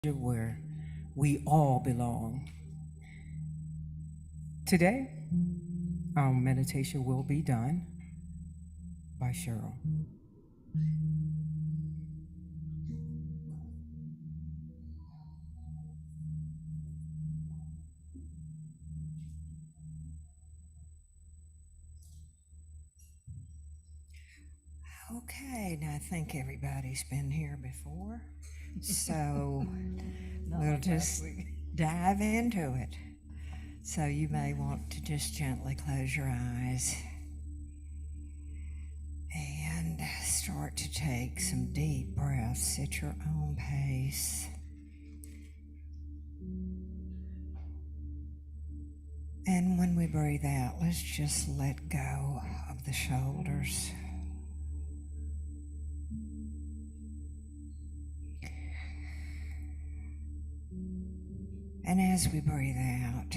where we all belong. Today, our meditation will be done by Cheryl. Okay, now I think everybody's been here before, so we'll just dive into it. So you may want to just gently close your eyes and start to take some deep breaths at your own pace. And when we breathe out, let's just let go of the shoulders. And as we breathe out,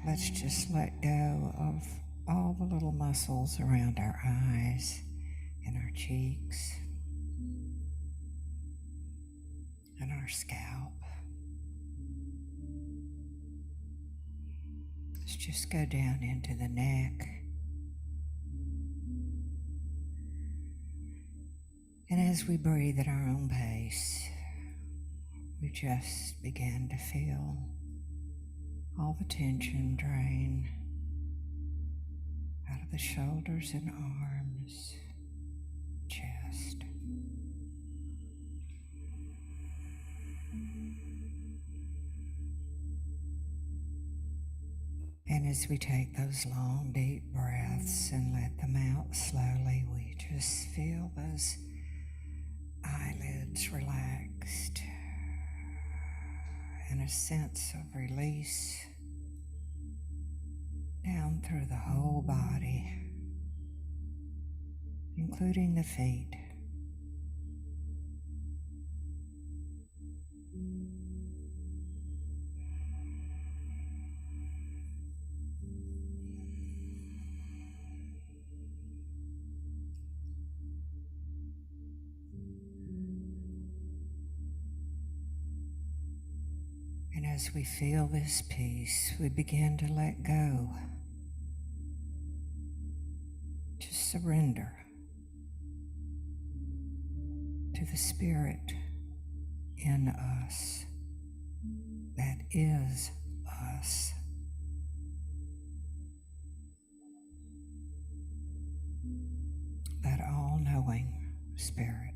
let's just let go of all the little muscles around our eyes and our cheeks and our scalp. Let's just go down into the neck. And as we breathe at our own pace, we just begin to feel all the tension drain out of the shoulders and arms, chest. And as we take those long, deep breaths and let them out slowly, we just feel those eyelids relaxed and a sense of release down through the whole body, including the feet. And as we feel this peace, we begin to let go, to surrender to the spirit in us that is us. That all-knowing spirit.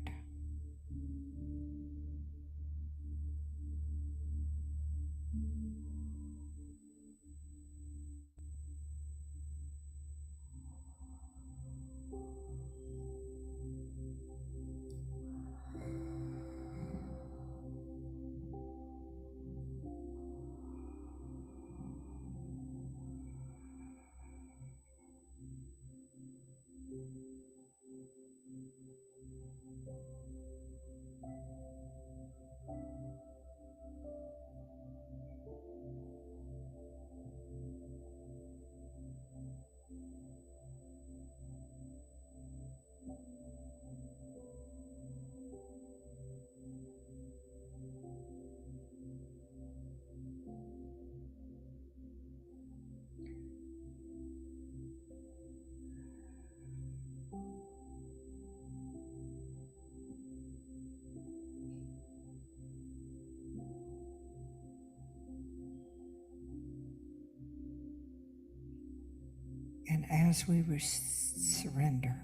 And as we surrender,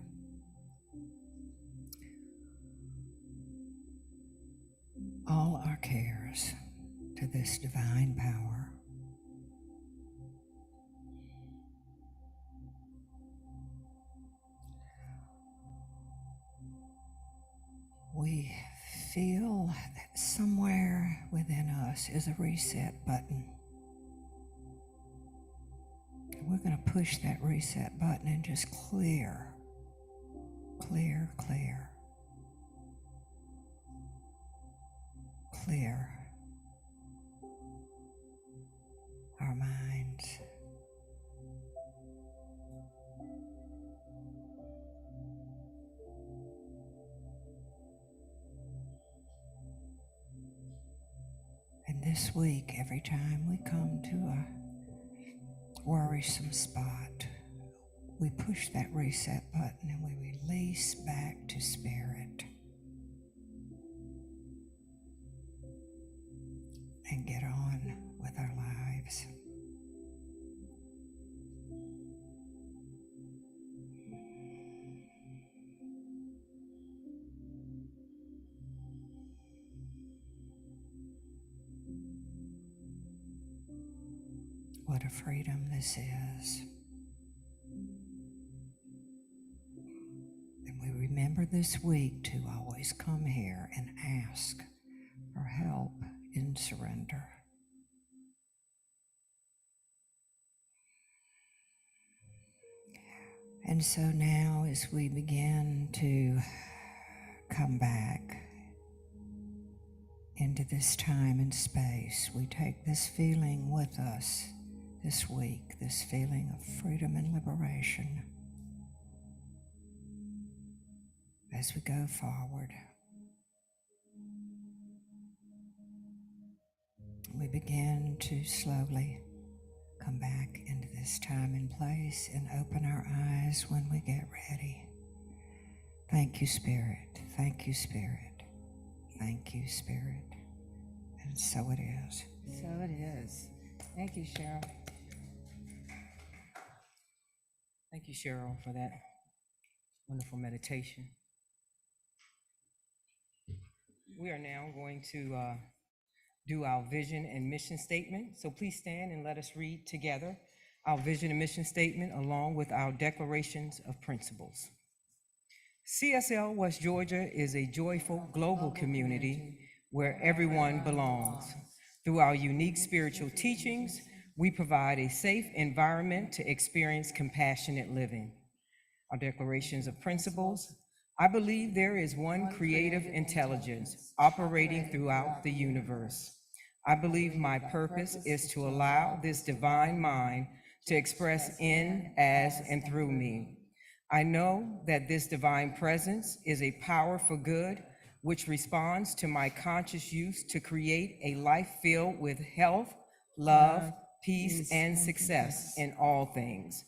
all our cares to this divine power, we feel that somewhere within us is a reset button. We're going to push that reset button and just clear our minds. this week, every time we come to a worrisome spot, we push that reset button and we release back to spirit and get on with our lives. What a freedom this is. And we remember this week to always come here and ask for help in surrender. And so now, as we begin to come back into this time and space, we take this feeling with us this week, this feeling of freedom and liberation as we go forward. We begin to slowly come back into this time and place and open our eyes when we get ready. Thank you, Spirit. Thank you, Spirit. Thank you, Spirit. And so it is. So it is. Thank you, Cheryl. Thank you, Cheryl, for that wonderful meditation. We are now going to do our vision and mission statement. So please stand and let us read together our vision and mission statement along with our declarations of principles. CSL West Georgia is a joyful global community where everyone belongs. Through our unique spiritual teachings, we provide a safe environment to experience compassionate living. Our declarations of principles. I believe there is one creative intelligence operating throughout the universe. I believe my purpose is to allow this divine mind to express in, as, and through me. I know that this divine presence is a power for good, which responds to my conscious use to create a life filled with health, love, peace, and success in all things.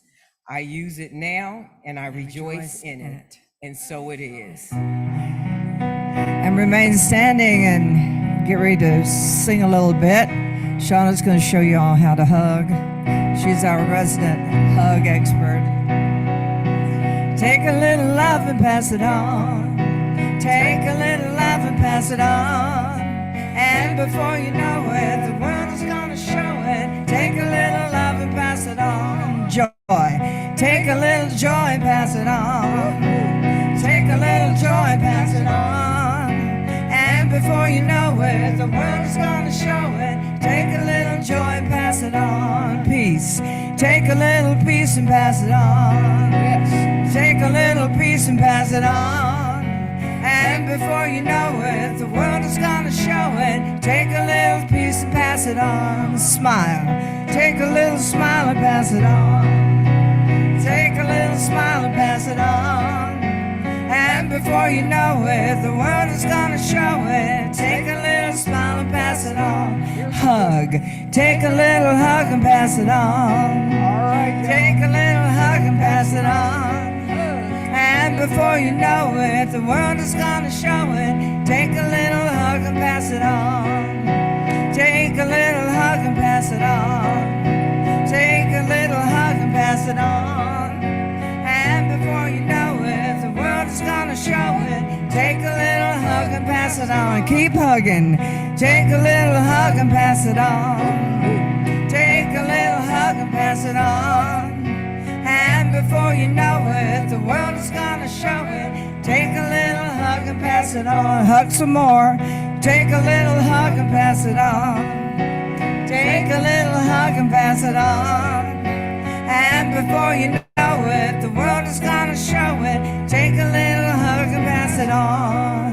I use it now, and I rejoice in it. And so it is. And remain standing and get ready to sing a little bit. Shauna's going to show you all how to hug. She's our resident hug expert. Take a little love and pass it on. Take a little love and pass it on. And before you know it, the world is going to show it. Take a little love and pass it on. Joy. Take a little joy and pass it on. Take a little joy and pass it on. And before you know it, the world is going to show it. Take a little joy and pass it on. Peace. Take a little peace and pass it on. Yes. Take a little peace and pass it on. And before you know it, the world is going to show it. Take a little peace and pass it on. Smile. Take a little smile and pass it on. Take a little smile and pass it on. And before you know it, the world is gonna show it. Take a little smile and pass it on. Hug. Take a little hug and pass it on. Alright. Take a little hug and pass it on. And before you know it, the world is gonna show it. Take a little hug and pass it on. Take a little hug and pass it on. Take a little hug and pass it on. And before you know it, the world is gonna show it. Take a little hug and pass it on. Keep hugging. Take a little hug and pass it on. Take a little hug and pass it on. And before you know it, the world is gonna show it. Take a little hug and pass it on. Hug some more. Take a little hug and pass it on. Take a little hug and pass it on. And before you know it, the world is gonna show it. Take a little hug and pass it on.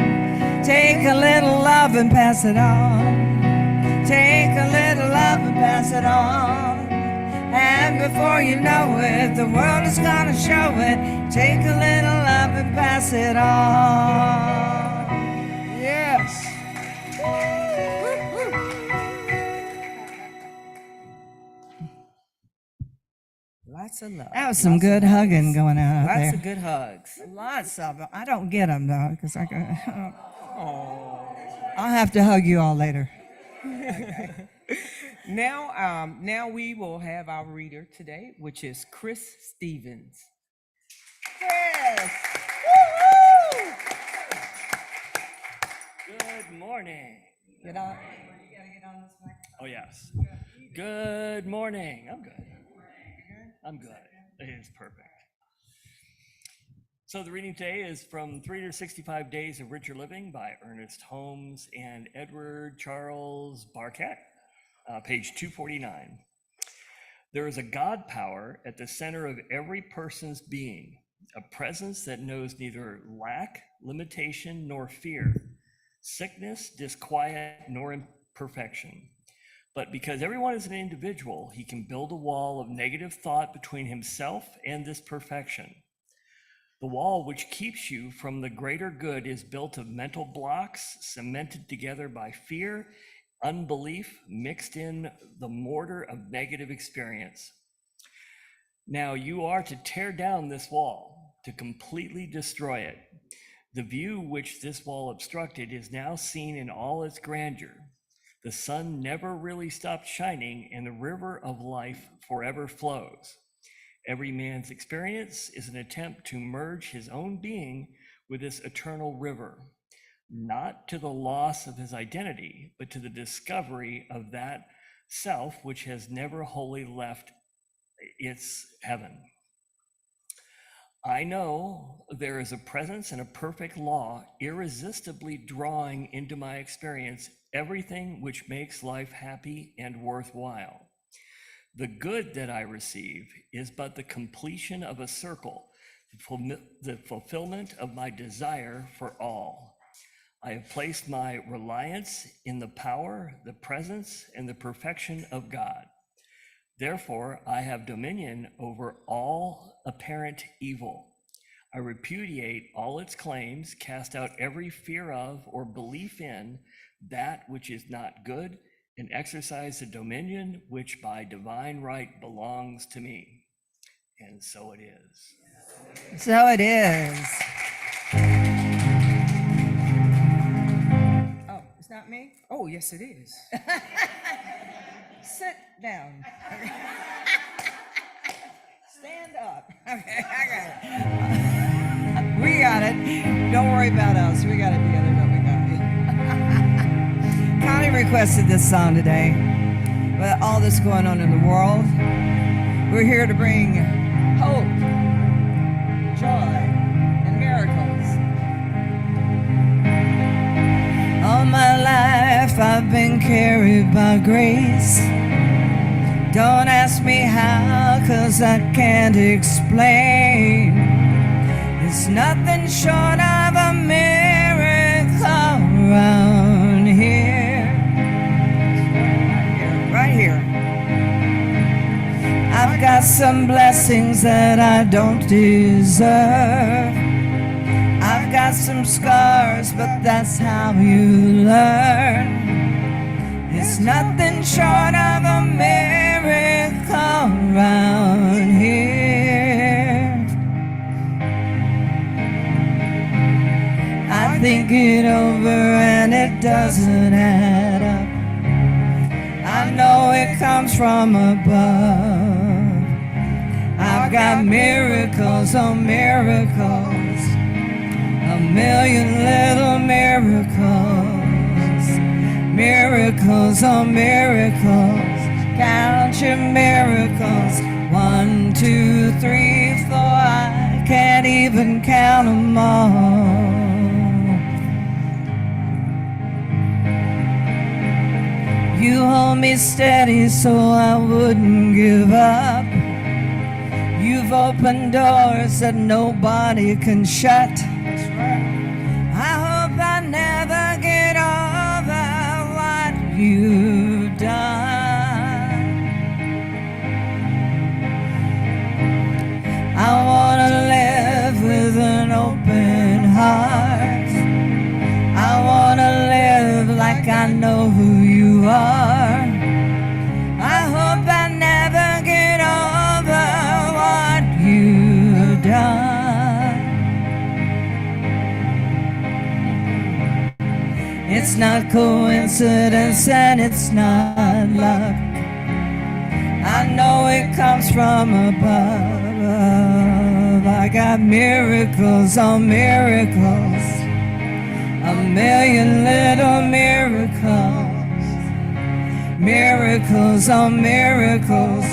Take a little love and pass it on. Take a little love and pass it on. And before you know it, the world is gonna show it. Take a little love and pass it on. Yes. Lots of love. That was some good hugging going on out Lots there. of good hugs. Lots of them. I don't get them though, because Oh. I'll have to hug you all later. Now we will have our reader today, which is Chris Stevens. Chris! Good morning. Get on. You gotta get on this microphone. Oh, yes. Good morning. I'm good. I'm good. It is perfect. So the reading today is from 365 Days of Richer Living by Ernest Holmes and Edward Charles Barkat, page 249. There is a God power at the center of every person's being, a presence that knows neither lack, limitation, nor fear, sickness, disquiet, nor imperfection. But because everyone is an individual, he can build a wall of negative thought between himself and this perfection. The wall which keeps you from the greater good is built of mental blocks cemented together by fear, unbelief, mixed in the mortar of negative experience. Now you are to tear down this wall, to completely destroy it. The view which this wall obstructed is now seen in all its grandeur. The sun never really stops shining, and the river of life forever flows. Every man's experience is an attempt to merge his own being with this eternal river, not to the loss of his identity, but to the discovery of that self which has never wholly left its heaven. I know there is a presence and a perfect law irresistibly drawing into my experience everything which makes life happy and worthwhile. The good that I receive is but the completion of a circle, the fulfillment of my desire for all. I have placed my reliance in the power, the presence, and the perfection of God. Therefore, I have dominion over all apparent evil. I repudiate all its claims, cast out every fear of or belief in that which is not good, and exercise the dominion which by divine right belongs to me. And so it is. So it is. Oh, it's not me? Oh, yes, it is. Sit down. Stand up. Okay, I got it. We got it. Don't worry about us. We got it together, don't we, Connie? Connie requested this song today. With all this going on in the world, we're here to bring hope, joy, and miracles. All my life I've been carried by grace. Don't ask me how, 'cause I can't explain. It's nothing short of a miracle around here. Right here. I've got some blessings that I don't deserve. I've got some scars, but that's how you learn. It's nothing short of a miracle around here. I think it over and it doesn't add up. I know it comes from above. I've got miracles on miracles, a million little miracles. Miracles on miracles, count your miracles. 1, 2, 3, 4, I can't even count them all. You hold me steady so I wouldn't give up. You've opened doors that nobody can shut. I hope I never get over what you've done. I want to live with an open heart. I want to live like I know who you are. I hope I never get over not coincidence and it's not luck. I know it comes from above. I got miracles on miracles, a million little miracles, miracles on miracles.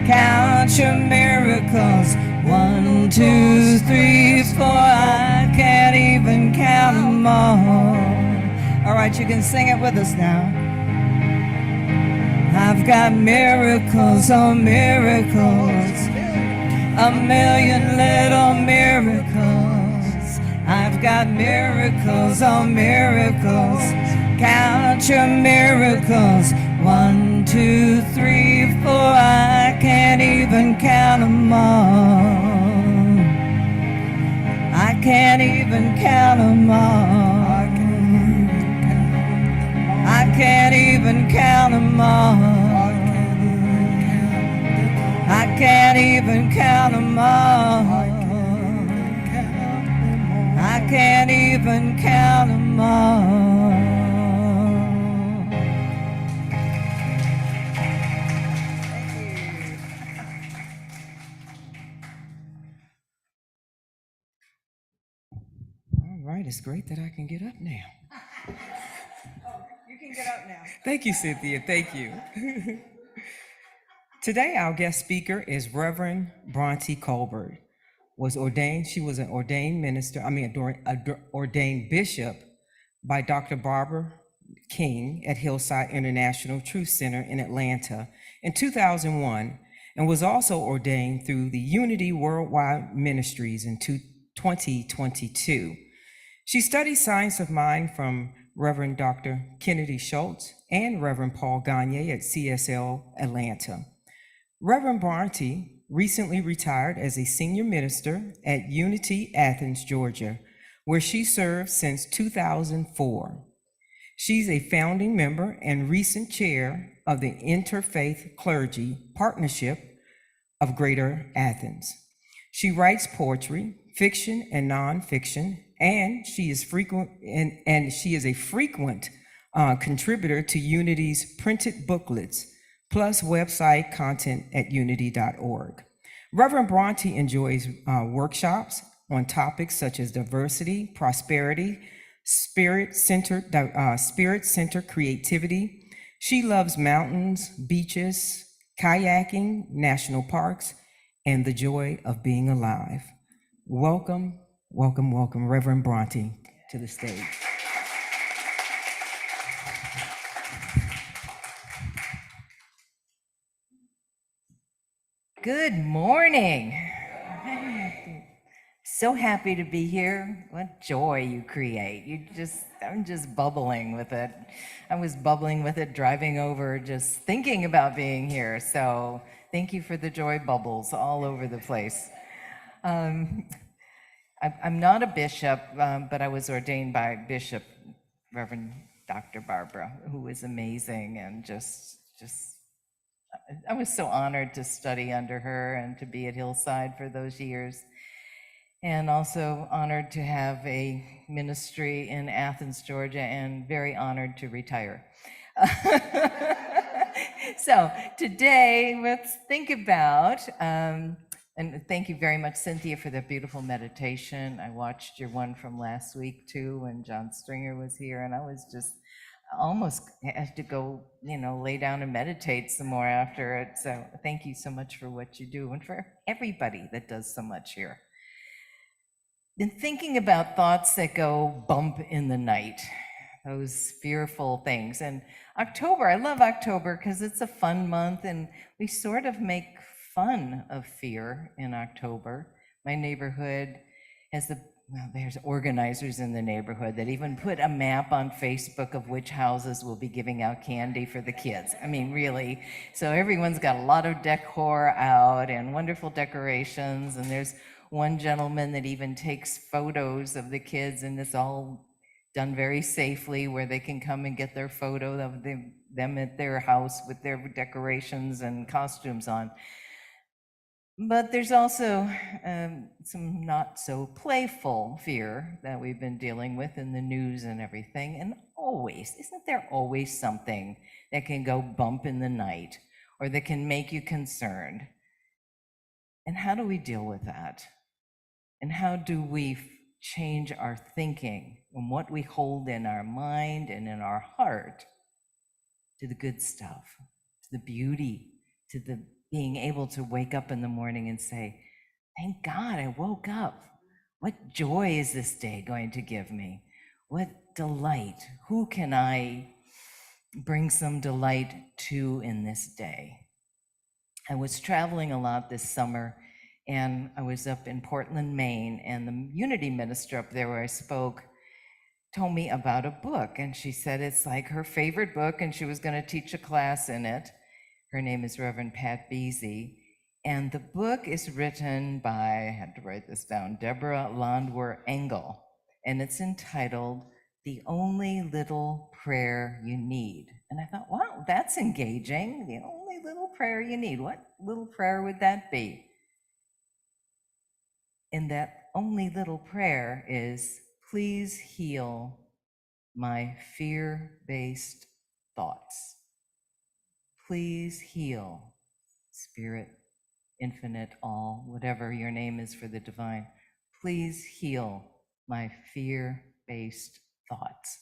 Count your miracles. 1, 2, 3, 4. I can't even count them all. All right, you can sing it with us now. I've got miracles on miracles, a million little miracles. I've got miracles on miracles. Count your miracles. 1, 2, 3, 4. I can't even count them all. I can't even count them all. I can't even count them all. I can't even count them all. I can't even count them all. All right, it's great that I can get up now. You can get up now. Thank you, Cynthia. Thank you. Today, our guest speaker is Reverend Bronte Colbert. She was an ordained minister, ordained bishop by Dr. Barbara King at Hillside International Truth Center in Atlanta in 2001, and was also ordained through the Unity Worldwide Ministries in 2022. She studied science of mind from Reverend Dr. Kennedy Schultz and Reverend Paul Gagne at CSL Atlanta. Reverend Bronte recently retired as a senior minister at Unity, Athens, Georgia, where she served since 2004. She's a founding member and recent chair of the Interfaith Clergy Partnership of Greater Athens. She writes poetry, fiction, and nonfiction, and she is a frequent contributor to Unity's printed booklets, plus website content at unity.org. Reverend Bronte enjoys workshops on topics such as diversity, prosperity, spirit-centered creativity. She loves mountains, beaches, kayaking, national parks, and the joy of being alive. Welcome, welcome, welcome, Reverend Bronte, to the stage. Good morning. So happy to be here. What joy you create. I'm just bubbling with it. I was bubbling with it driving over, just thinking about being here. So thank you for the joy bubbles all over the place. I'm not a bishop, but I was ordained by Bishop Reverend Dr. Barbara, who was amazing, and I was so honored to study under her and to be at Hillside for those years. And also honored to have a ministry in Athens, Georgia, and very honored to retire. So today, let's think about, and thank you very much, Cynthia, for that beautiful meditation. I watched your one from last week too, when John Stringer was here, and I was just almost had to go, lay down and meditate some more after it. So thank you so much for what you do and for everybody that does so much here. Been thinking about thoughts that go bump in the night, those fearful things. And October, I love October because it's a fun month and we sort of make fun of fear in October. My neighborhood has there's organizers in the neighborhood that even put a map on Facebook of which houses will be giving out candy for the kids. I mean, really. So everyone's got a lot of decor out and wonderful decorations. And there's one gentleman that even takes photos of the kids, and it's all done very safely where they can come and get their photo of them at their house with their decorations and costumes on. But there's also some not so playful fear that we've been dealing with in the news and everything. And always, isn't there always something that can go bump in the night or that can make you concerned? And how do we deal with that? And how do we change our thinking and what we hold in our mind and in our heart to the good stuff, to the beauty, to the being able to wake up in the morning and say, thank God I woke up. What joy is this day going to give me? What delight? Who can I bring some delight to in this day? I was traveling a lot this summer, and I was up in Portland, Maine, and the Unity minister up there where I spoke told me about a book, and she said it's like her favorite book, and she was going to teach a class in it. Her name is Reverend Pat Beasy, and the book is written by, I had to write this down, Deborah Landwehr Engel, and it's entitled The Only Little Prayer You Need. And I thought, wow, that's engaging. The only little prayer you need. What little prayer would that be? And that only little prayer is, please heal my fear-based thoughts. Please heal, Spirit, Infinite, All, whatever your name is for the divine. Please heal my fear-based thoughts.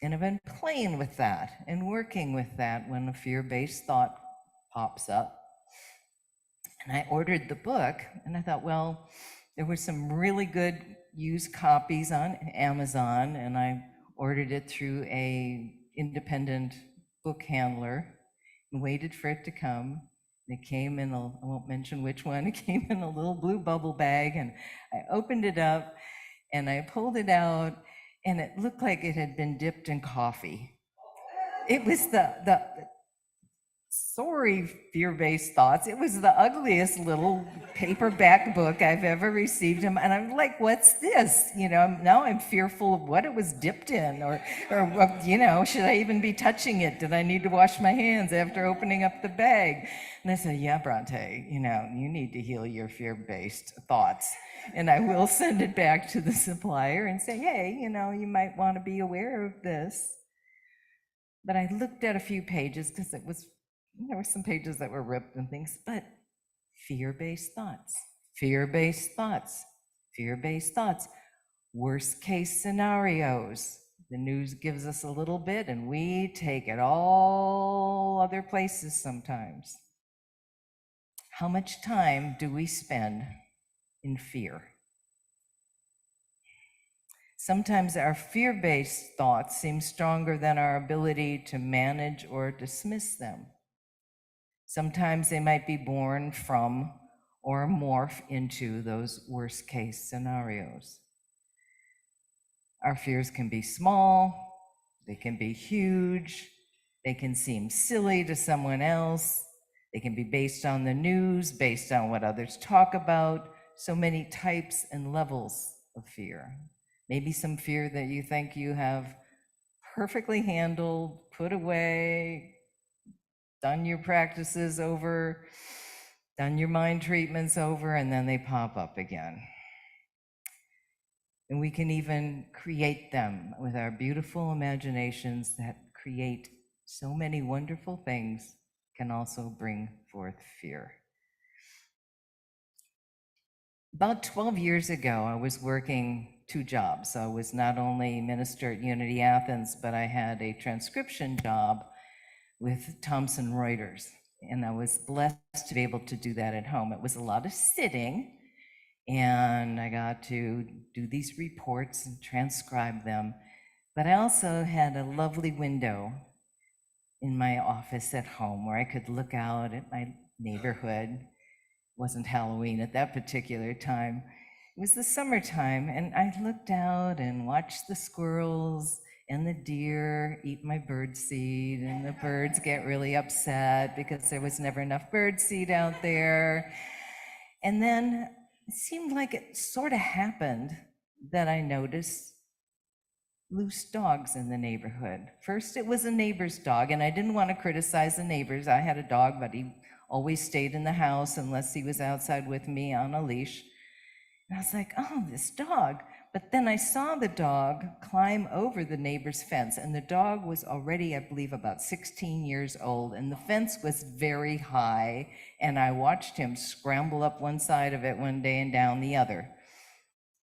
And I've been playing with that and working with that when a fear-based thought pops up. And I ordered the book, and I thought, well, there were some really good used copies on Amazon, and I ordered it through a independent book handler and waited for it to come. And it came in I won't mention which one, it came in a little blue bubble bag, and I opened it up and I pulled it out, and it looked like it had been dipped in coffee. It was the sorry, fear-based thoughts. It was the ugliest little paperback book I've ever received. And I'm like, what's this? You know, now I'm fearful of what it was dipped in, or you know, should I even be touching it? Did I need to wash my hands after opening up the bag? And I said, yeah, Bronte, you know, you need to heal your fear-based thoughts. And I will send it back to the supplier and say, hey, you know, you might want to be aware of this. But I looked at a few pages because there were some pages that were ripped and things, but fear-based thoughts, fear-based thoughts, fear-based thoughts, worst case scenarios. The news gives us a little bit and we take it all other places sometimes. How much time do we spend in fear? Sometimes our fear-based thoughts seem stronger than our ability to manage or dismiss them. Sometimes they might be born from or morph into those worst case scenarios. Our fears can be small, they can be huge, they can seem silly to someone else, they can be based on the news, based on what others talk about, so many types and levels of fear. Maybe some fear that you think you have perfectly handled, put away, done your practices over, done your mind treatments over, and then they pop up again. And we can even create them with our beautiful imaginations that create so many wonderful things, can also bring forth fear. About 12 years ago, I was working 2 jobs. I was not only minister at Unity Athens, but I had a transcription job with Thomson Reuters, and I was blessed to be able to do that at home. It was a lot of sitting, and I got to do these reports and transcribe them, but I also had a lovely window in my office at home where I could look out at my neighborhood. It wasn't Halloween at that particular time. It was the summertime, and I looked out and watched the squirrels and the deer eat my birdseed, and the birds get really upset because there was never enough birdseed out there. And then it seemed like it sort of happened that I noticed loose dogs in the neighborhood. First, it was a neighbor's dog, and I didn't want to criticize the neighbors. I had a dog, but he always stayed in the house unless he was outside with me on a leash. And I was like, oh, this dog. But then I saw the dog climb over the neighbor's fence, and the dog was already, I believe, about 16 years old, and the fence was very high, and I watched him scramble up one side of it one day and down the other.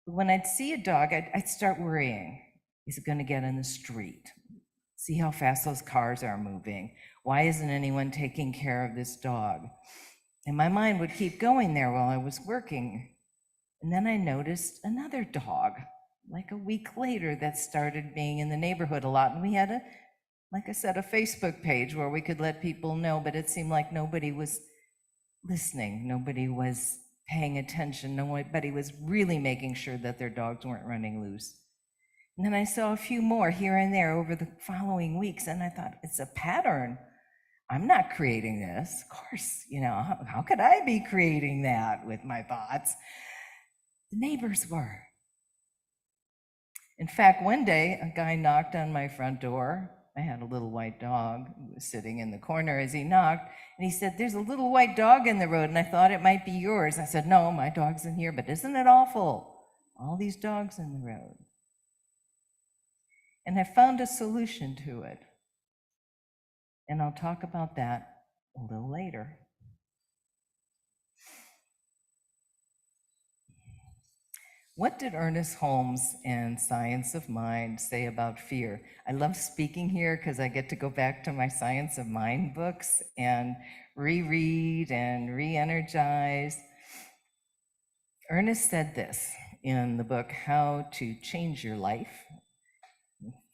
But when I'd see a dog, I'd start worrying. Is it going to get in the street? See how fast those cars are moving. Why isn't anyone taking care of this dog? And my mind would keep going there while I was working. And then I noticed another dog, like a week later, that started being in the neighborhood a lot. And we had like I said, a Facebook page where we could let people know, but it seemed like nobody was listening. Nobody was paying attention. Nobody was really making sure that their dogs weren't running loose. And then I saw a few more here and there over the following weeks, and I thought, it's a pattern. I'm not creating this. Of course, how could I be creating that with my thoughts? The neighbors were. In fact, one day, a guy knocked on my front door. I had a little white dog who was sitting in the corner as he knocked, and he said, there's a little white dog in the road, and I thought it might be yours. I said, no, my dog's in here, but isn't it awful? All these dogs in the road. And I found a solution to it. And I'll talk about that a little later. What did Ernest Holmes and Science of Mind say about fear? I love speaking here because I get to go back to my Science of Mind books and reread and re-energize. Ernest said this in the book, How to Change Your Life.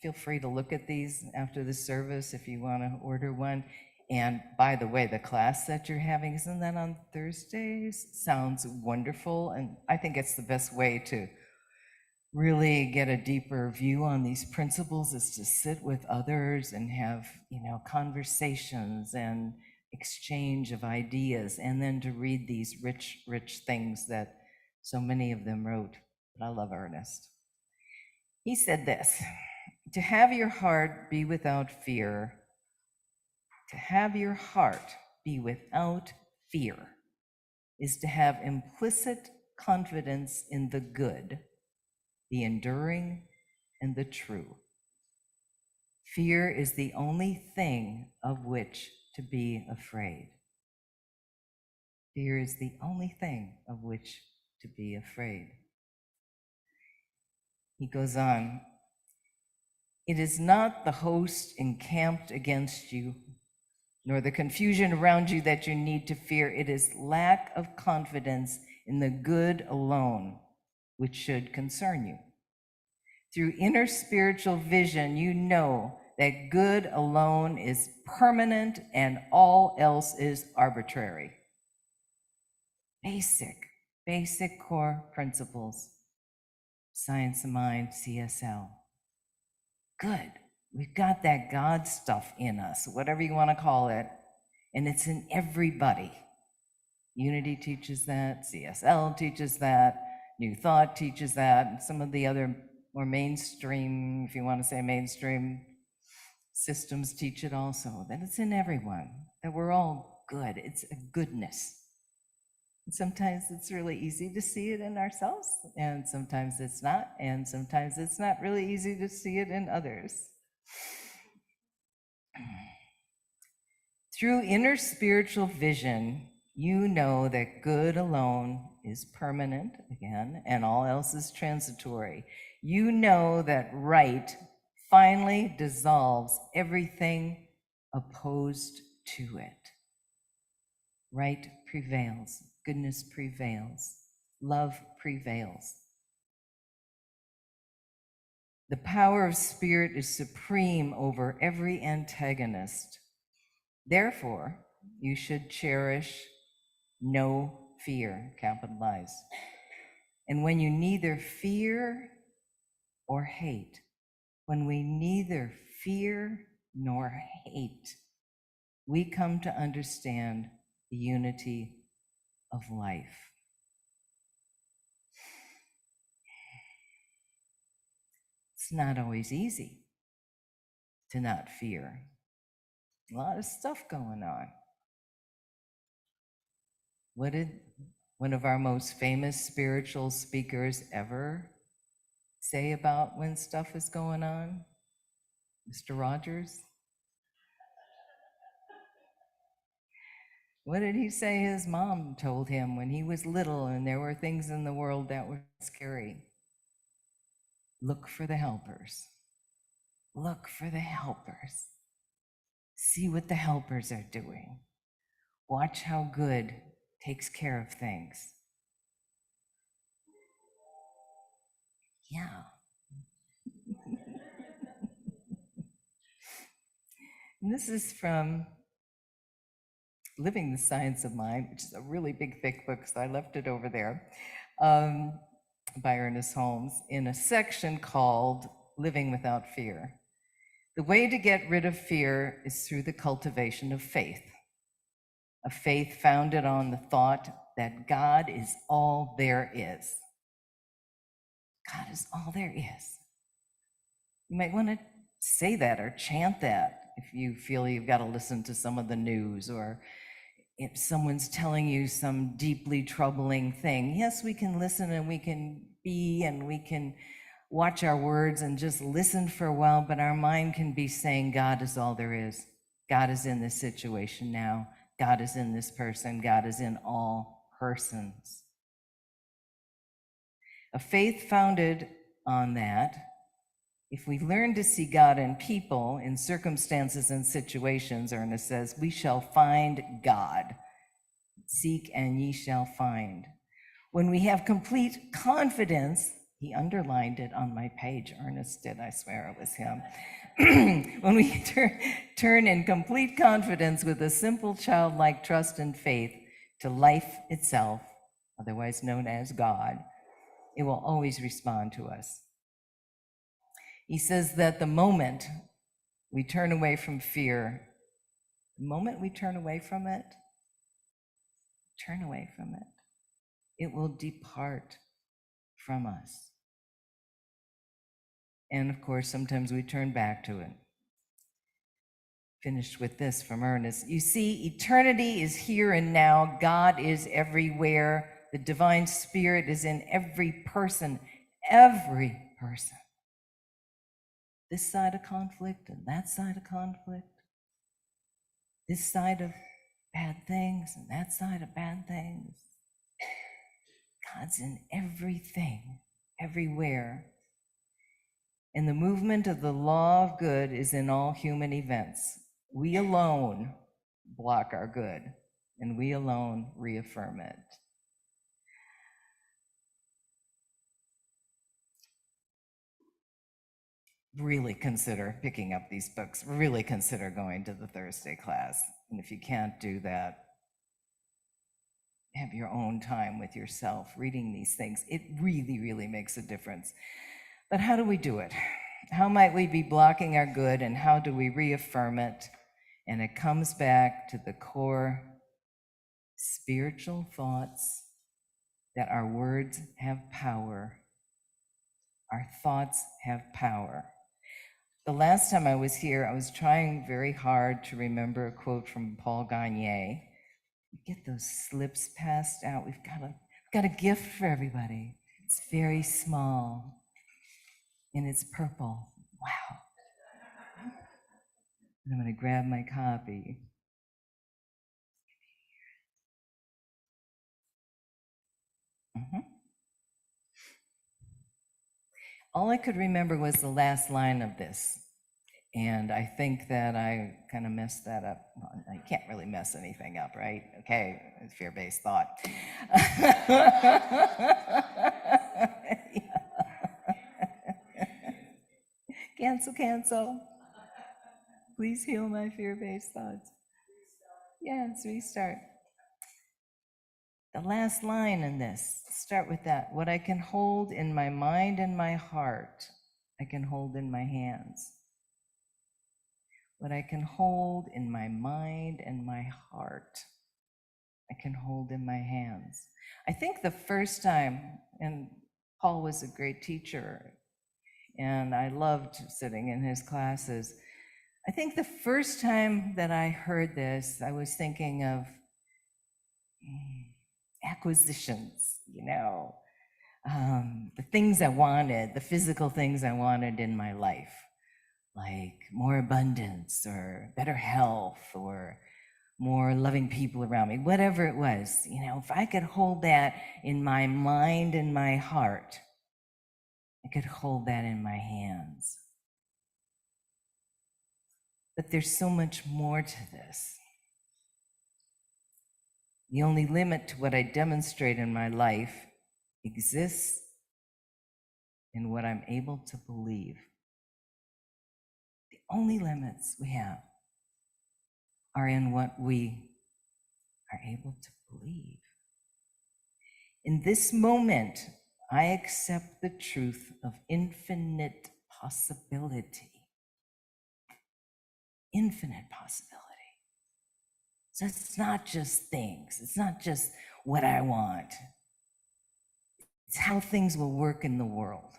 Feel free to look at these after the service if you want to order one. And by the way, the class that you're having, isn't that on Thursdays? Sounds wonderful. And I think it's the best way to really get a deeper view on these principles is to sit with others and have, conversations and exchange of ideas, and then to read these rich, rich things that so many of them wrote. But I love Ernest. He said this, to have your heart be without fear, to have your heart be without fear is to have implicit confidence in the good, the enduring, and the true. Fear is the only thing of which to be afraid. Fear is the only thing of which to be afraid. He goes on, it is not the host encamped against you, nor the confusion around you that you need to fear. It is lack of confidence in the good alone, which should concern you. Through inner spiritual vision, you know that good alone is permanent and all else is arbitrary. Basic core principles. Science of Mind, CSL. Good. We've got that God stuff in us, whatever you want to call it, and it's in everybody. Unity teaches that, CSL teaches that, New Thought teaches that, and some of the other more mainstream, if you want to say mainstream, systems teach it also, that it's in everyone, that we're all good. It's a goodness. And sometimes it's really easy to see it in ourselves, and sometimes it's not, and sometimes it's not really easy to see it in others. Through inner spiritual vision, you know that good alone is permanent, again, and all else is transitory. You know that right finally dissolves everything opposed to it. Right prevails, goodness prevails, love prevails. The power of spirit is supreme over every antagonist. Therefore, you should cherish no fear, capitalized. And when you neither fear or hate, when we neither fear nor hate, we come to understand the unity of life. It's not always easy to not fear. A lot of stuff going on. What did one of our most famous spiritual speakers ever say about when stuff is going on? Mr. Rogers? What did he say his mom told him when he was little and there were things in the world that were scary? Look for the helpers. Look for the helpers. See what the helpers are doing. Watch how good takes care of things. Yeah. And this is from Living the Science of Mind, which is a really big, thick book, so I left it over there, by Ernest Holmes, in a section called Living Without Fear. The way to get rid of fear is through the cultivation of faith, a faith founded on the thought that God is all there is. God is all there is. You might want to say that or chant that if you feel you've got to listen to some of the news, or if someone's telling you some deeply troubling thing. Yes, we can listen and we can be and we can watch our words and just listen for a while, but our mind can be saying, God is all there is. God is in this situation now. God is in this person. God is in all persons. A faith founded on that, if we learn to see God in people, in circumstances and situations, Ernest says, we shall find God. Seek and ye shall find. When we have complete confidence, he underlined it on my page, Ernest did, I swear it was him. When we turn in complete confidence with a simple childlike trust and faith to life itself, otherwise known as God, it will always respond to us. He says that the moment we turn away from fear, the moment we turn away from it, it will depart from us. And of course, sometimes we turn back to it. Finished with this from Ernest. You see, eternity is here and now. God is everywhere. The divine spirit is in every person. Every person. This side of conflict and that side of conflict. This side of bad things and that side of bad things. God's in everything, everywhere. And the movement of the law of good is in all human events. We alone block our good, and we alone reaffirm it. Really consider picking up these books. Really consider going to the Thursday class. And if you can't do that, have your own time with yourself reading these things. It really, really makes a difference. But how do we do it? How might we be blocking our good, and how do we reaffirm it? And it comes back to the core spiritual thoughts that our words have power. Our thoughts have power. The last time I was here, I was trying very hard to remember a quote from Paul Gagne. Get those slips passed out. We've got a gift for everybody. It's very small, and it's purple. Wow. And I'm going to grab my copy. All I could remember was the last line of this. And I think that I kind of messed that up. Well, I can't really mess anything up, right? Okay, it's fear-based thought. Cancel. Please heal my fear-based thoughts. Yes, restart. The last line in this, start with that. What I can hold in my mind and my heart, I can hold in my hands. What I can hold in my mind and my heart, I can hold in my hands. I think the first time, and Paul was a great teacher, and I loved sitting in his classes. I think the first time that I heard this, I was thinking of acquisitions, the things I wanted, the physical things I wanted in my life, like more abundance or better health or more loving people around me, whatever it was, if I could hold that in my mind and my heart, I could hold that in my hands. But there's so much more to this. The only limit to what I demonstrate in my life exists in what I'm able to believe. The only limits we have are in what we are able to believe. In this moment, I accept the truth of infinite possibility. Infinite possibility. So it's not just things. It's not just what I want. It's how things will work in the world.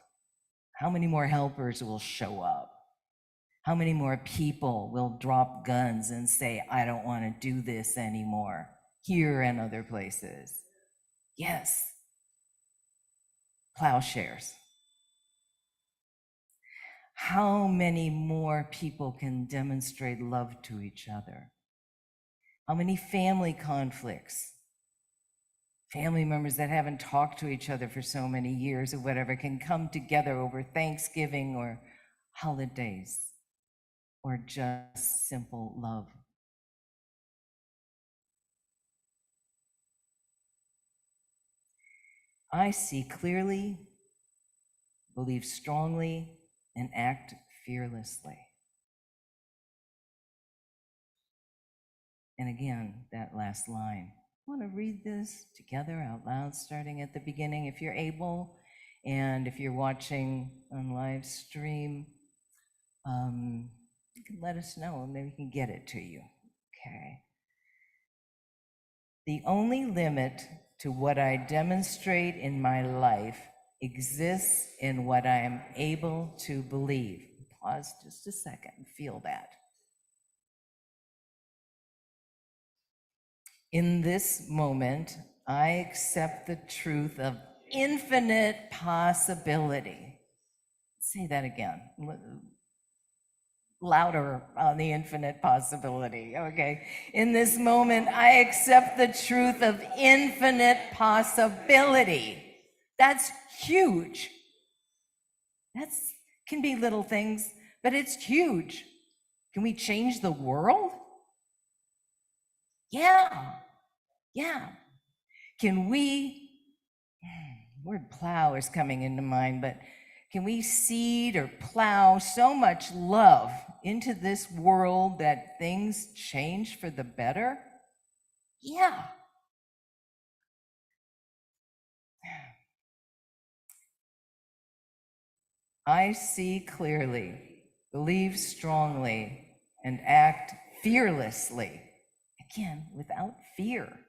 How many more helpers will show up? How many more people will drop guns and say, I don't want to do this anymore, here and other places? Yes. Plowshares. How many more people can demonstrate love to each other? How many family conflicts, family members that haven't talked to each other for so many years or whatever, can come together over Thanksgiving or holidays or just simple love? I see clearly, believe strongly, and act fearlessly. And again, that last line. I want to read this together out loud, starting at the beginning, if you're able, and if you're watching on live stream, you can let us know, and maybe we can get it to you. Okay. The only limit to what I demonstrate in my life exists in what I am able to believe. Pause just a second, feel that. In this moment, I accept the truth of infinite possibility. Say that again. Louder on the infinite possibility, okay? In this moment, I accept the truth of infinite possibility. That's huge. That's can be little things, but it's huge. Can we change the world? Yeah. Can we, word plow is coming into mind, but can we seed or plow so much love into this world that things change for the better? Yeah. I see clearly, believe strongly, and act fearlessly. Again, without fear.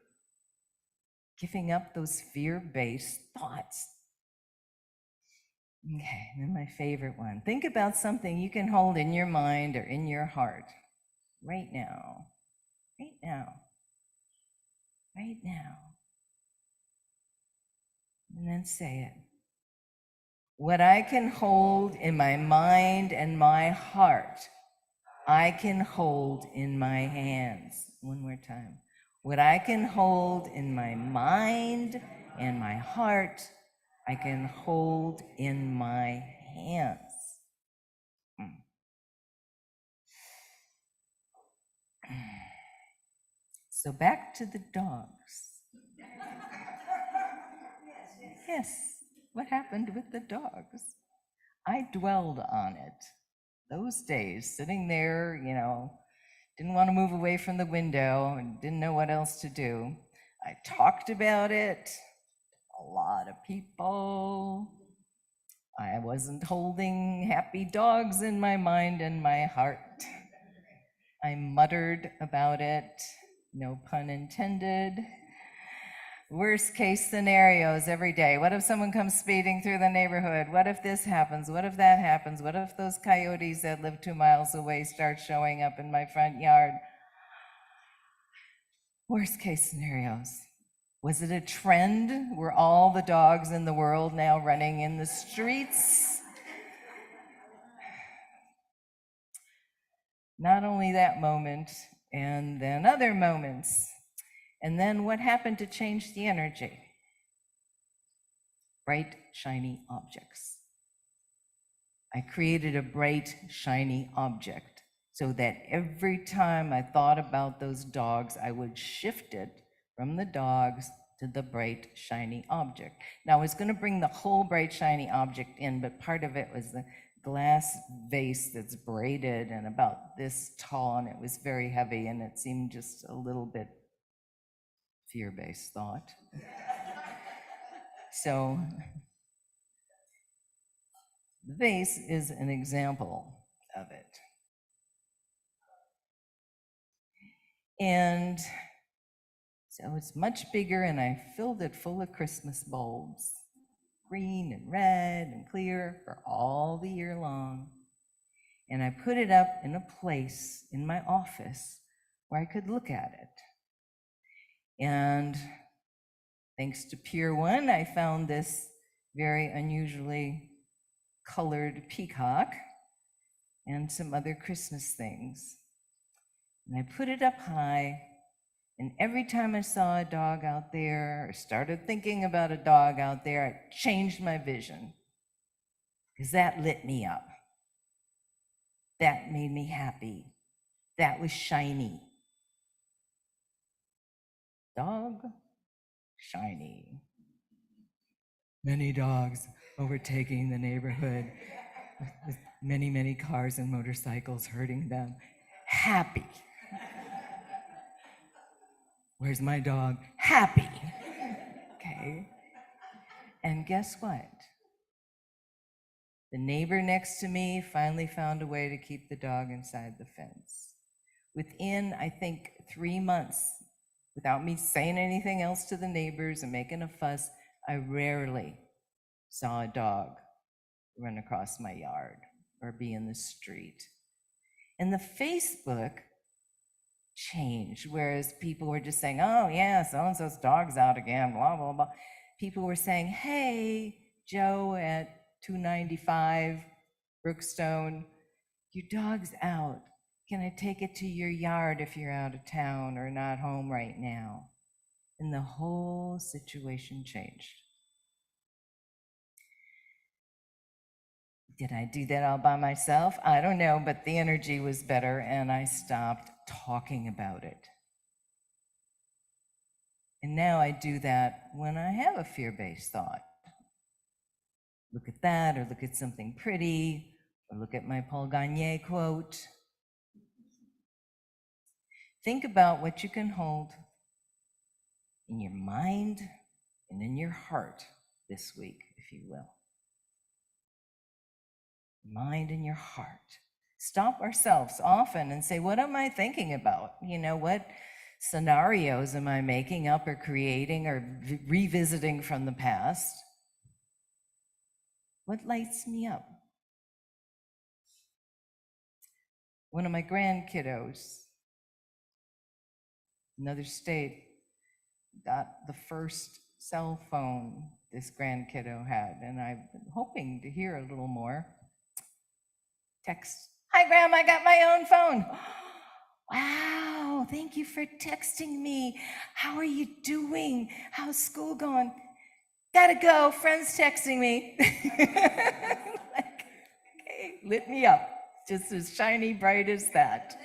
Giving up those fear-based thoughts. Okay, and then my favorite one. Think about something you can hold in your mind or in your heart right now. Right now. Right now. And then say it. What I can hold in my mind and my heart, I can hold in my hands. One more time. What I can hold in my mind and my heart, I can hold in my hands. So back to the dogs. Yes, what happened with the dogs? I dwelled on it. Those days, sitting there, didn't want to move away from the window and didn't know what else to do. I talked about it. A lot of people. I wasn't holding happy dogs in my mind and my heart. I muttered about it, no pun intended. Worst case scenarios every day. What if someone comes speeding through the neighborhood? What if this happens? What if that happens? What if those coyotes that live 2 miles away start showing up in my front yard? Worst case scenarios. Was it a trend? Were all the dogs in the world now running in the streets? Not only that moment, and then other moments. And then what happened to change the energy? Bright, shiny objects. I created a bright, shiny object so that every time I thought about those dogs, I would shift it from the dogs to the bright, shiny object. Now, I was going to bring the whole bright, shiny object in, but part of it was the glass vase that's braided and about this tall, and it was very heavy, and it seemed just a little bit fear-based thought. So the vase is an example of it. And so it's much bigger, and I filled it full of Christmas bulbs, green and red and clear for all the year long. And I put it up in a place in my office where I could look at it. And thanks to Pier 1, I found this very unusually colored peacock and some other Christmas things. And I put it up high, and every time I saw a dog out there or started thinking about a dog out there, I changed my vision, because that lit me up. That made me happy. That was shiny. Dog, shiny. Many dogs overtaking the neighborhood with many, many cars and motorcycles hurting them. Happy. Where's my dog? Happy. Okay. And guess what? The neighbor next to me finally found a way to keep the dog inside the fence. Within, I think, 3 months, without me saying anything else to the neighbors and making a fuss, I rarely saw a dog run across my yard or be in the street. And the Facebook changed, whereas people were just saying, oh yeah, so-and-so's dog's out again, blah, blah, blah. People were saying, hey, Joe at 295 Brookstone, your dog's out. Can I take it to your yard if you're out of town or not home right now? And the whole situation changed. Did I do that all by myself? I don't know, but the energy was better, and I stopped talking about it. And now I do that when I have a fear-based thought. Look at that, or look at something pretty, or look at my Paul Gagne quote. Think about what you can hold in your mind and in your heart this week, if you will. Mind and your heart. Stop ourselves often and say, what am I thinking about? You know, what scenarios am I making up or creating or revisiting from the past? What lights me up? One of my grandkiddos, another state, got the first cell phone this grandkiddo had, and I've been hoping to hear a little more. Text, hi Grandma, I got my own phone. Wow, thank you for texting me. How are you doing? How's school going? Gotta go, friends texting me. Like, okay, lit me up, just as shiny, bright as that.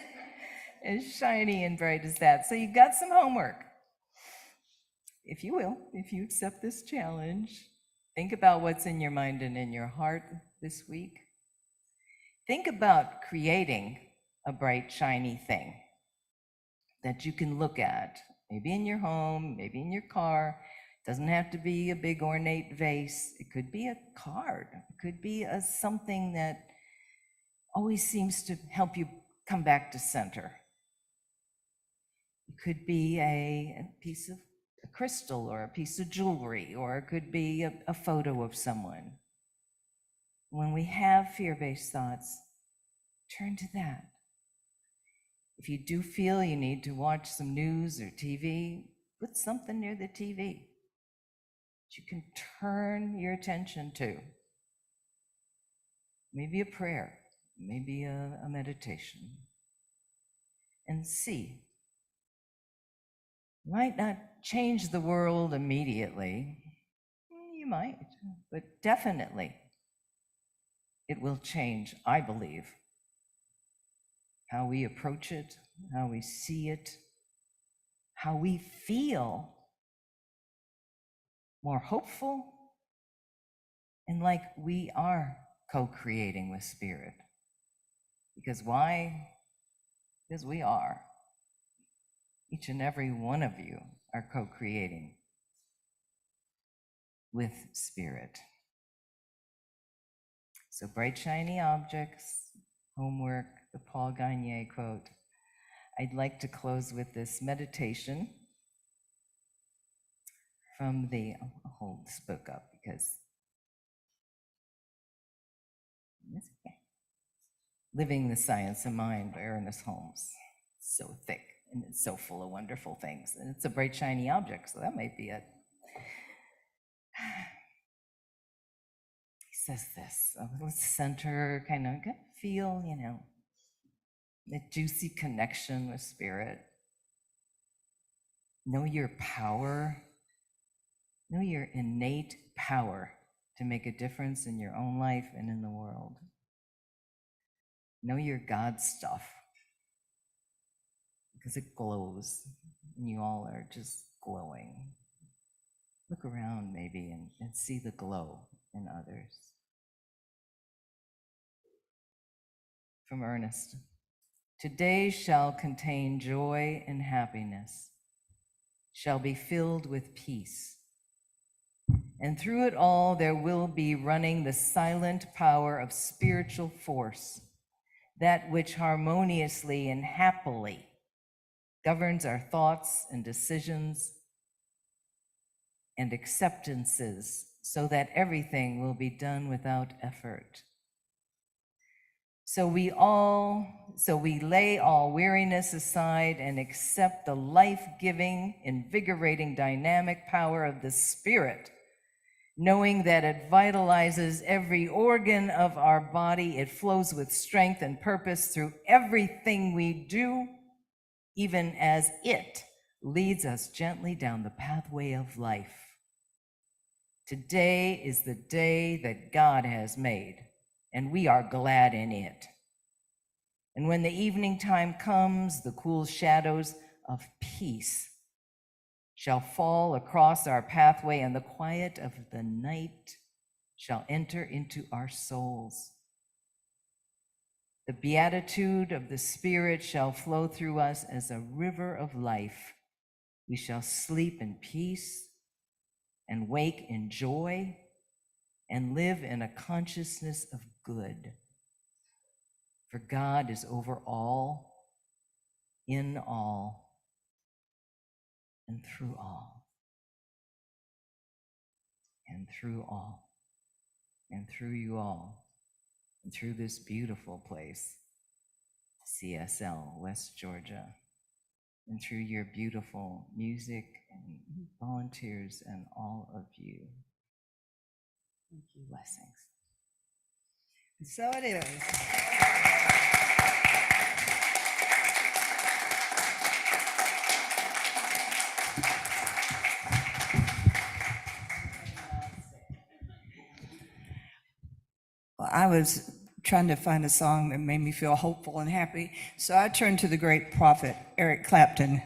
As shiny and bright as that. So you've got some homework. If you will, if you accept this challenge, think about what's in your mind and in your heart this week. Think about creating a bright, shiny thing that you can look at, maybe in your home, maybe in your car. It doesn't have to be a big ornate vase. It could be a card. It could be something that always seems to help you come back to center. It could be a piece of a crystal or a piece of jewelry, or it could be a photo of someone. When we have fear-based thoughts, turn to that. If you do feel you need to watch some news or TV, put something near the TV that you can turn your attention to. Maybe a prayer, maybe a meditation, and see. Might not change the world immediately. You might, but definitely it will change, I believe, how we approach it, how we see it, how we feel more hopeful and like we are co-creating with Spirit. Because why? Because we are. Each and every one of you are co-creating with Spirit. So bright, shiny objects, homework, the Paul Gagné quote. I'd like to close with this meditation from the, I'll hold this book up because it's okay. Living the Science of Mind by Ernest Holmes. It's so thick and it's so full of wonderful things. And it's a bright, shiny object, so that might be it. He says this, let's center, kind of feel, the juicy connection with Spirit. Know your power. Know your innate power to make a difference in your own life and in the world. Know your God stuff, because it glows, and you all are just glowing. Look around maybe and see the glow in others. From Ernest. Today shall contain joy and happiness, shall be filled with peace. And through it all, there will be running the silent power of spiritual force, that which harmoniously and happily governs our thoughts and decisions and acceptances, so that everything will be done without effort. So we lay all weariness aside and accept the life-giving, invigorating, dynamic power of the Spirit, knowing that it vitalizes every organ of our body. It flows with strength and purpose through everything we do, even as it leads us gently down the pathway of life. Today is the day that God has made, and we are glad in it. And when the evening time comes, the cool shadows of peace shall fall across our pathway, and the quiet of the night shall enter into our souls. The beatitude of the Spirit shall flow through us as a river of life. We shall sleep in peace and wake in joy and live in a consciousness of good. For God is over all, in all, and through all, and through all, and through you all, and through this beautiful place, CSL West Georgia, and through your beautiful music and volunteers and all of you. Thank you. Blessings. So it is. Well, I was trying to find a song that made me feel hopeful and happy, so I turned to the great prophet, Eric Clapton.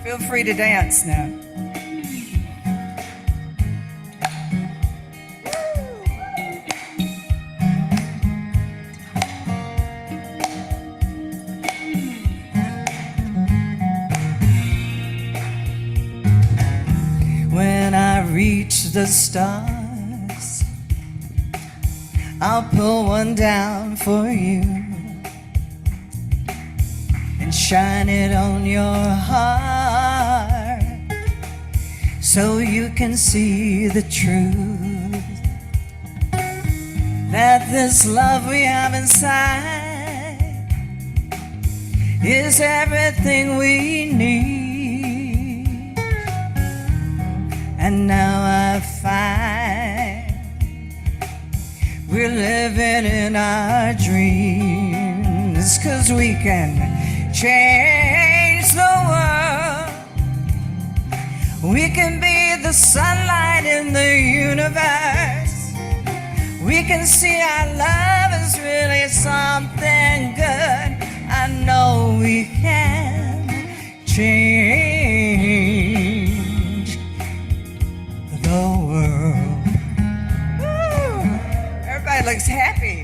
Feel free to dance now. When I reach the stars, I'll pull one down for you and shine it on your heart so you can see the truth, that this love we have inside is everything we need. And now I find we're living in our dreams, 'cause we can change the world. We can be the sunlight in the universe. We can see our love is really something good. I know we can change the world. Woo! Everybody looks happy.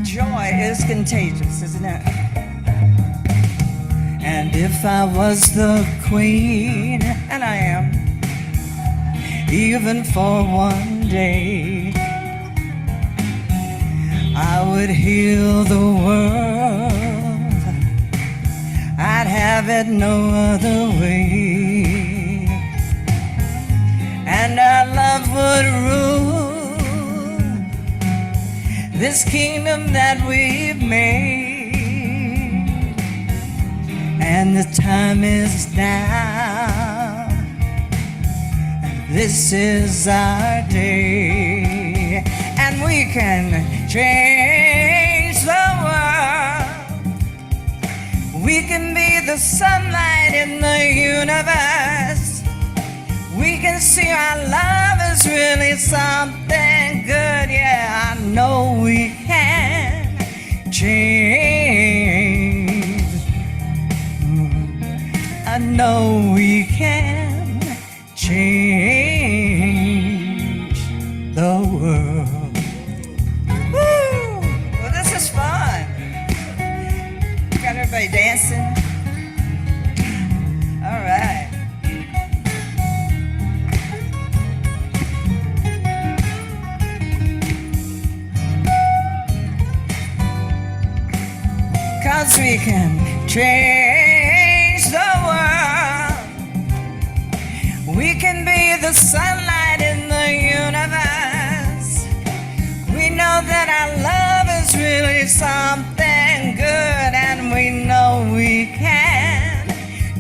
Joy is contagious, isn't it? And if I was the queen, and I am, even for one day, I would heal the world. I'd have it no other way. And our love would rule this kingdom that we've made. And the time is now. This is our day. And we can change the world. We can be the sunlight in the universe. We can see our love is really something good. Yeah, I know we can change. I know we can change the world. Woo! Well, this is fun. Got everybody dancing. All right. Cause we can change the world. We can be the sunlight in the universe. We know that our love is really something good, and we know we can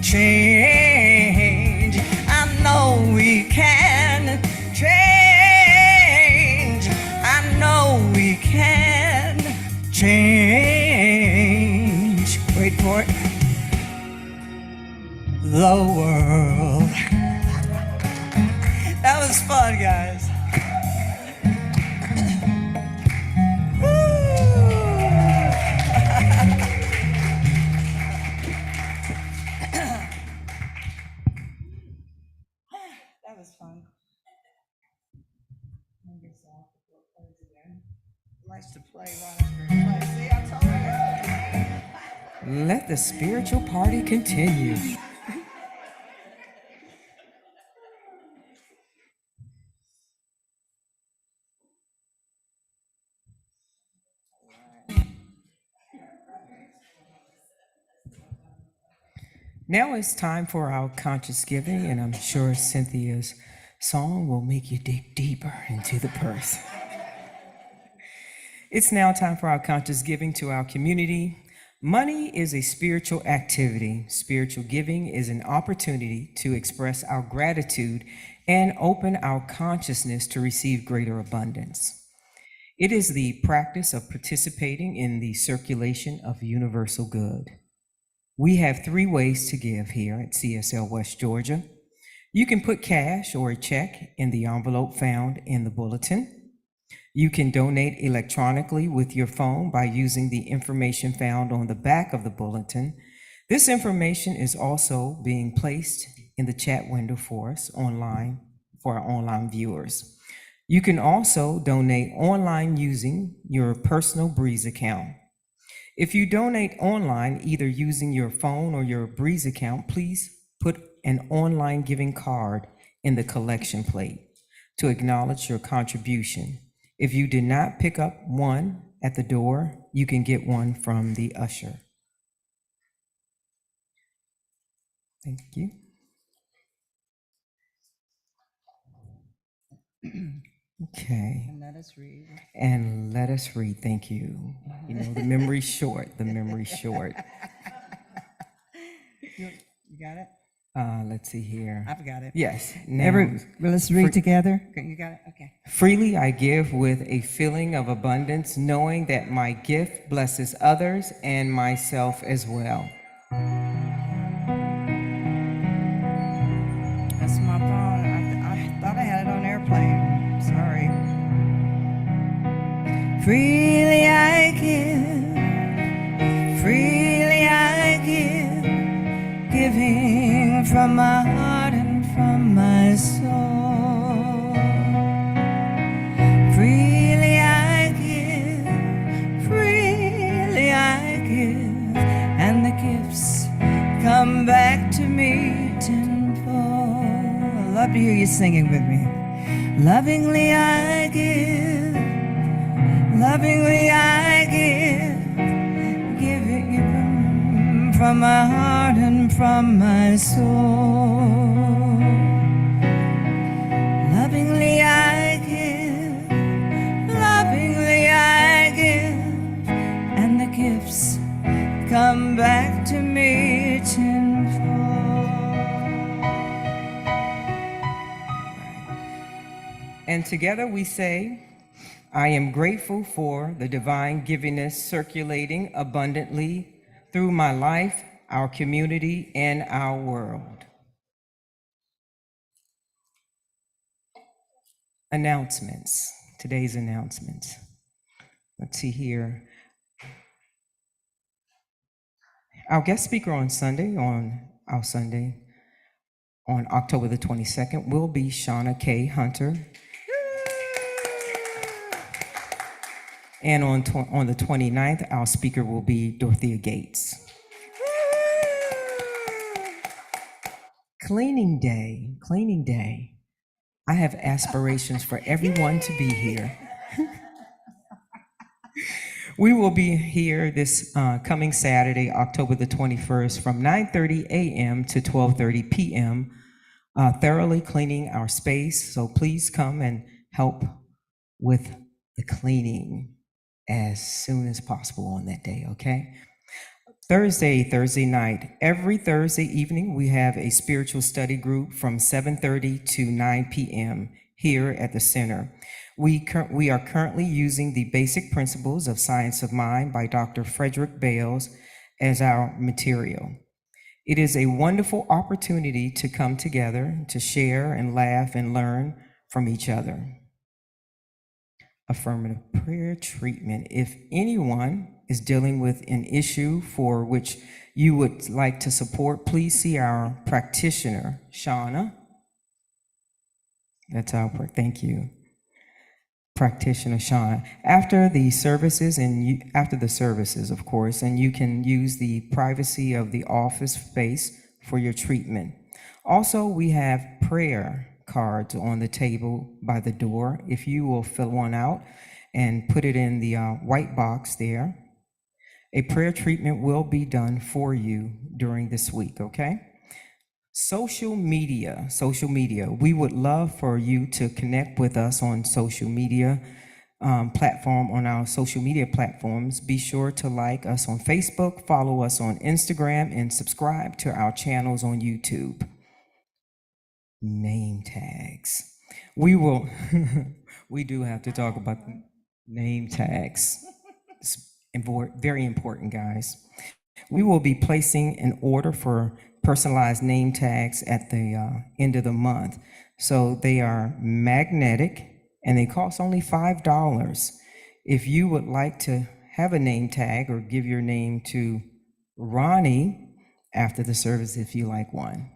change. I know we can change. I know we can change. Wait for it. The world. That was fun, guys. That was fun. Likes to play right after he plays. See, I told you. Let the spiritual party continue. Now it's time for our conscious giving, and I'm sure Cynthia's song will make you dig deeper into the purse. It's now time for our conscious giving to our community. Money is a spiritual activity. Spiritual giving is an opportunity to express our gratitude and open our consciousness to receive greater abundance. It is the practice of participating in the circulation of universal good. We have 3 ways to give here at CSL West Georgia. You can put cash or a check in the envelope found in the bulletin. You can donate electronically with your phone by using the information found on the back of the bulletin. This information is also being placed in the chat window for us online, for our online viewers. You can also donate online using your personal Breeze account. If you donate online, either using your phone or your Breeze account, please put an online giving card in the collection plate to acknowledge your contribution. If you did not pick up one at the door, you can get one from the usher. Thank you. Okay. And let us read. And let us read. Thank you. You know, the memory's short, the memory's short. You got it? Let's see here. I've got it. Yes. Now, Let's read together. Okay, you got it? Okay. freely I give with a feeling of abundance, knowing that my gift blesses others and myself as well. That's my phone. I thought I had it on airplane. Sorry. Freely I give, freely I give, giving from my heart and from my soul. Freely I give, and the gifts come back to me tenfold. I love to hear you singing with me. Lovingly I give, lovingly I give, giving from my heart and from my soul. Lovingly I give, lovingly I give, and the gifts come back to me tenfold. And together we say, I am grateful for the divine givingness circulating abundantly through my life, our community, and our world. Announcements, today's announcements. Let's see here. Our guest speaker on October the 22nd, will be Shauna K. Hunter. And on the 29th, our speaker will be Dorothea Gates. Cleaning day. I have aspirations for everyone to be here. We will be here this coming Saturday, October the 21st, from 9:30 a.m. to 12:30 p.m., thoroughly cleaning our space. So please come and help with the cleaning as soon as possible on that day, okay? Thursday night. Every Thursday evening, we have a spiritual study group from 7:30 to 9 p.m. here at the center. We are currently using the Basic Principles of Science of Mind by Dr. Frederick Bales as our material. It is a wonderful opportunity to come together, to share and laugh and learn from each other. Affirmative prayer treatment. If anyone is dealing with an issue for which you would like to support, please see our practitioner, Shauna. Thank you. Practitioner Shauna. After the services, of course, and you can use the privacy of the office space for your treatment. Also, we have prayer cards on the table by the door. If you will fill one out and put it in the white box there, a prayer treatment will be done for you during this week, okay? Social media. We would love for you to connect with us on social media on our social media platforms. Be sure to like us on Facebook, follow us on Instagram, and subscribe to our channels on YouTube. Name tags. We do have to talk about the name tags. It's very important, guys. We will be placing an order for personalized name tags at the end of the month. So they are magnetic and they cost only $5. If you would like to have a name tag or give your name to Ronnie after the service if you like one.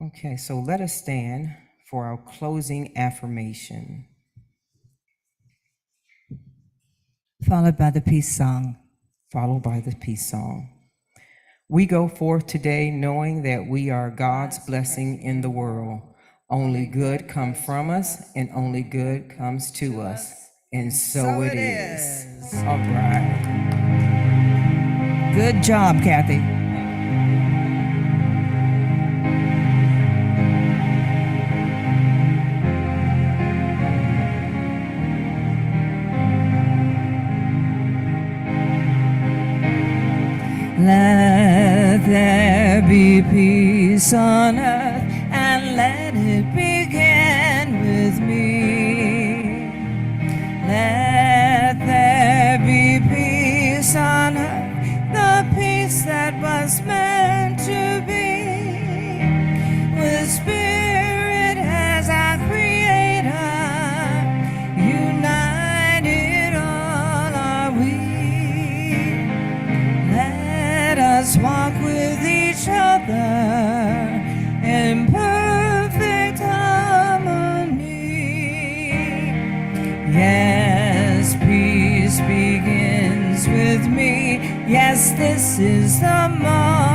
Okay, so let us stand for our closing affirmation. Followed by the peace song. We go forth today knowing that we are God's blessing in the world. Only good comes from us and only good comes to us. And so it is. All right. Good job, Kathy. be peace on earth, and let it begin with me. Let there be peace on earth, the peace that was meant to be. With Spirit as our Creator, united all are we. Let us walk with each other in perfect harmony. Yes, peace begins with me. Yes, this is the moment.